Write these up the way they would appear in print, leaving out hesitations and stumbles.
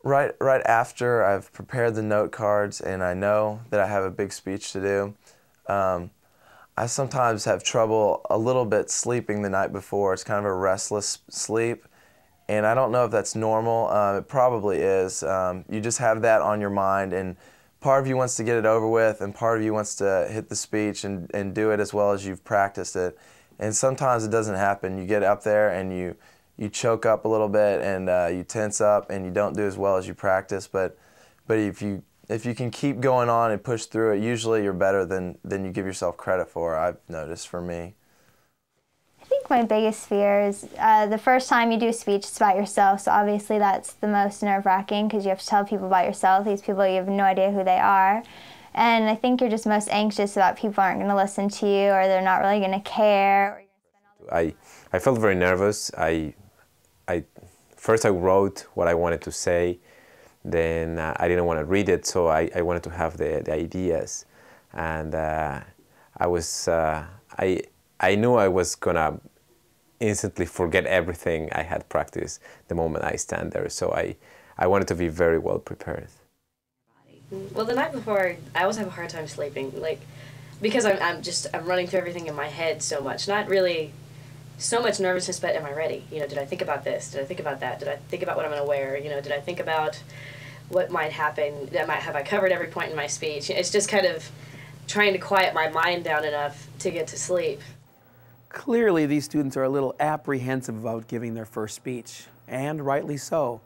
Right after I've prepared the note cards and I know that I have a big speech to do, I sometimes have trouble a little bit sleeping the night before. It's kind of a restless sleep, and I don't know if that's normal. It probably is. You just have that on your mind, and part of you wants to get it over with, and part of you wants to hit the speech and do it as well as you've practiced it. And sometimes it doesn't happen. You get up there and you choke up a little bit, and you tense up, and you don't do as well as you practice. But if you can keep going on and push through it, usually you're better than you give yourself credit for, I've noticed for me. I think my biggest fear is the first time you do a speech, it's about yourself, so obviously that's the most nerve-wracking because you have to tell people about yourself. These people, you have no idea who they are. And I think you're just most anxious about people aren't going to listen to you, or they're not really going to care. Or you're gonna spend all the I felt very nervous. First I wrote what I wanted to say. Then I didn't want to read it, so I wanted to have the ideas. And I knew I was going to instantly forget everything I had practiced the moment I stand there. So I wanted to be very well prepared. Well, the night before, I always have a hard time sleeping, because I'm running through everything in my head so much. Not really so much nervousness, but am I ready? Did I think about this? Did I think about that? Did I think about what I'm going to wear? Did I think about what might happen? Have I covered every point in my speech? It's just kind of trying to quiet my mind down enough to get to sleep. Clearly, these students are a little apprehensive about giving their first speech, and rightly so.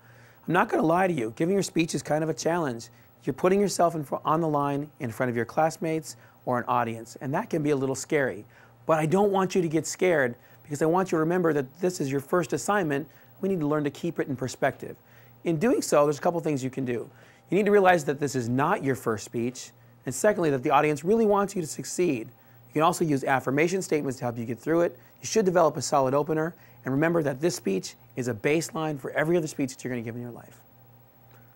I'm not going to lie to you, giving your speech is kind of a challenge. You're putting yourself on the line in front of your classmates or an audience, and that can be a little scary. But I don't want you to get scared, because I want you to remember that this is your first assignment. We need to learn to keep it in perspective. In doing so, there's a couple things you can do. You need to realize that this is not your first speech, and secondly, that the audience really wants you to succeed. You can also use affirmation statements to help you get through it. You should develop a solid opener, and remember that this speech is a baseline for every other speech that you're going to give in your life.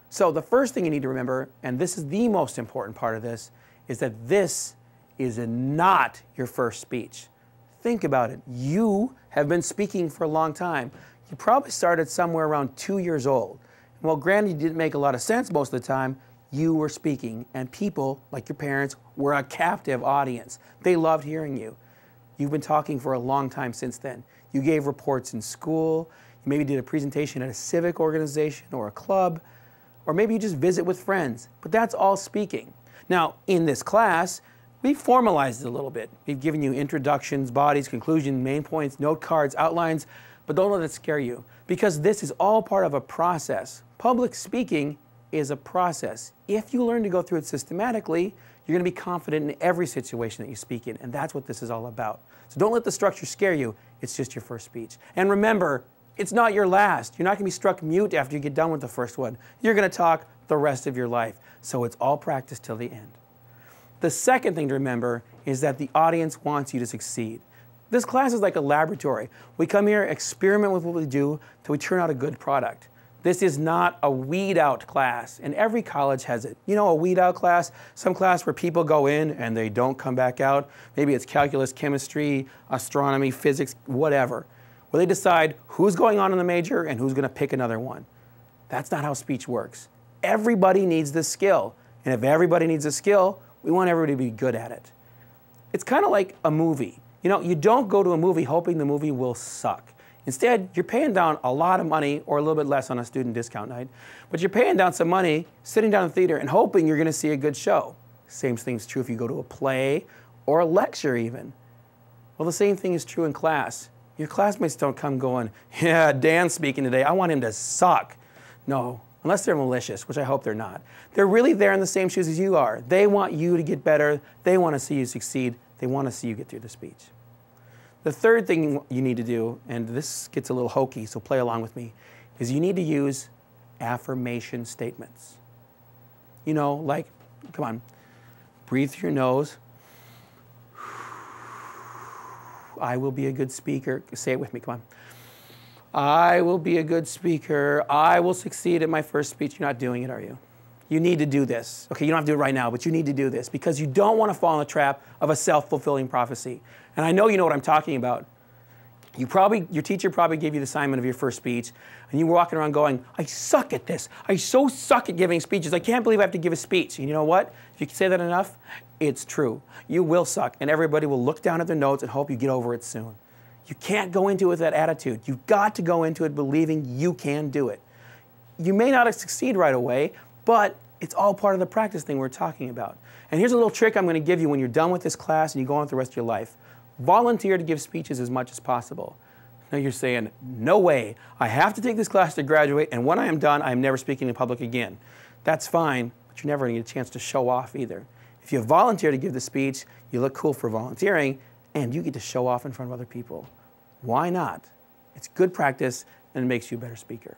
So the first thing you need to remember, and this is the most important part of this, is that this is not your first speech. Think about it. You have been speaking for a long time. You probably started somewhere around 2 years old. Well, granted, you didn't make a lot of sense most of the time. You were speaking, and people, like your parents, were a captive audience. They loved hearing you. You've been talking for a long time since then. You gave reports in school. You maybe did a presentation at a civic organization or a club, or maybe you just visit with friends. But that's all speaking. Now, in this class, we've formalized it a little bit. We've given you introductions, bodies, conclusions, main points, note cards, outlines, but don't let it scare you, because this is all part of a process. Public speaking is a process. If you learn to go through it systematically, you're going to be confident in every situation that you speak in, and that's what this is all about. So don't let the structure scare you. It's just your first speech. And remember, it's not your last. You're not going to be struck mute after you get done with the first one. You're going to talk the rest of your life. So it's all practice till the end. The second thing to remember is that the audience wants you to succeed. This class is like a laboratory. We come here, experiment with what we do, till we turn out a good product. This is not a weed-out class, and every college has it. You know, a weed-out class, some class where people go in and they don't come back out. Maybe it's calculus, chemistry, astronomy, physics, whatever, where they decide who's going on in the major and who's going to pick another one. That's not how speech works. Everybody needs this skill, and if everybody needs a skill, we want everybody to be good at it. It's kind of like a movie. You know, you don't go to a movie hoping the movie will suck. Instead, you're paying down a lot of money, or a little bit less on a student discount night, but you're paying down some money, sitting down in the theater, and hoping you're going to see a good show. Same thing's true if you go to a play or a lecture even. Well, the same thing is true in class. Your classmates don't come going, yeah, Dan's speaking today, I want him to suck. No, unless they're malicious, which I hope they're not. They're really there in the same shoes as you are. They want you to get better. They want to see you succeed. They want to see you get through the speech. The third thing you need to do, and this gets a little hokey, so play along with me, is you need to use affirmation statements. You know, like, come on, breathe through your nose. I will be a good speaker. Say it with me, come on. I will be a good speaker. I will succeed at my first speech. You're not doing it, are you? You need to do this. Okay, you don't have to do it right now, but you need to do this because you don't want to fall in the trap of a self-fulfilling prophecy. And I know you know what I'm talking about. Your teacher probably gave you the assignment of your first speech, and you were walking around going, I suck at this. I so suck at giving speeches. I can't believe I have to give a speech. And you know what? If you say that enough, it's true. You will suck, and everybody will look down at their notes and hope you get over it soon. You can't go into it with that attitude. You've got to go into it believing you can do it. You may not succeed right away, but it's all part of the practice thing we're talking about. And here's a little trick I'm going to give you when you're done with this class and you go on with the rest of your life. Volunteer to give speeches as much as possible. Now you're saying, no way, I have to take this class to graduate, and when I am done, I am never speaking in public again. That's fine, but you're never going to get a chance to show off either. If you volunteer to give the speech, you look cool for volunteering, and you get to show off in front of other people. Why not? It's good practice, and it makes you a better speaker.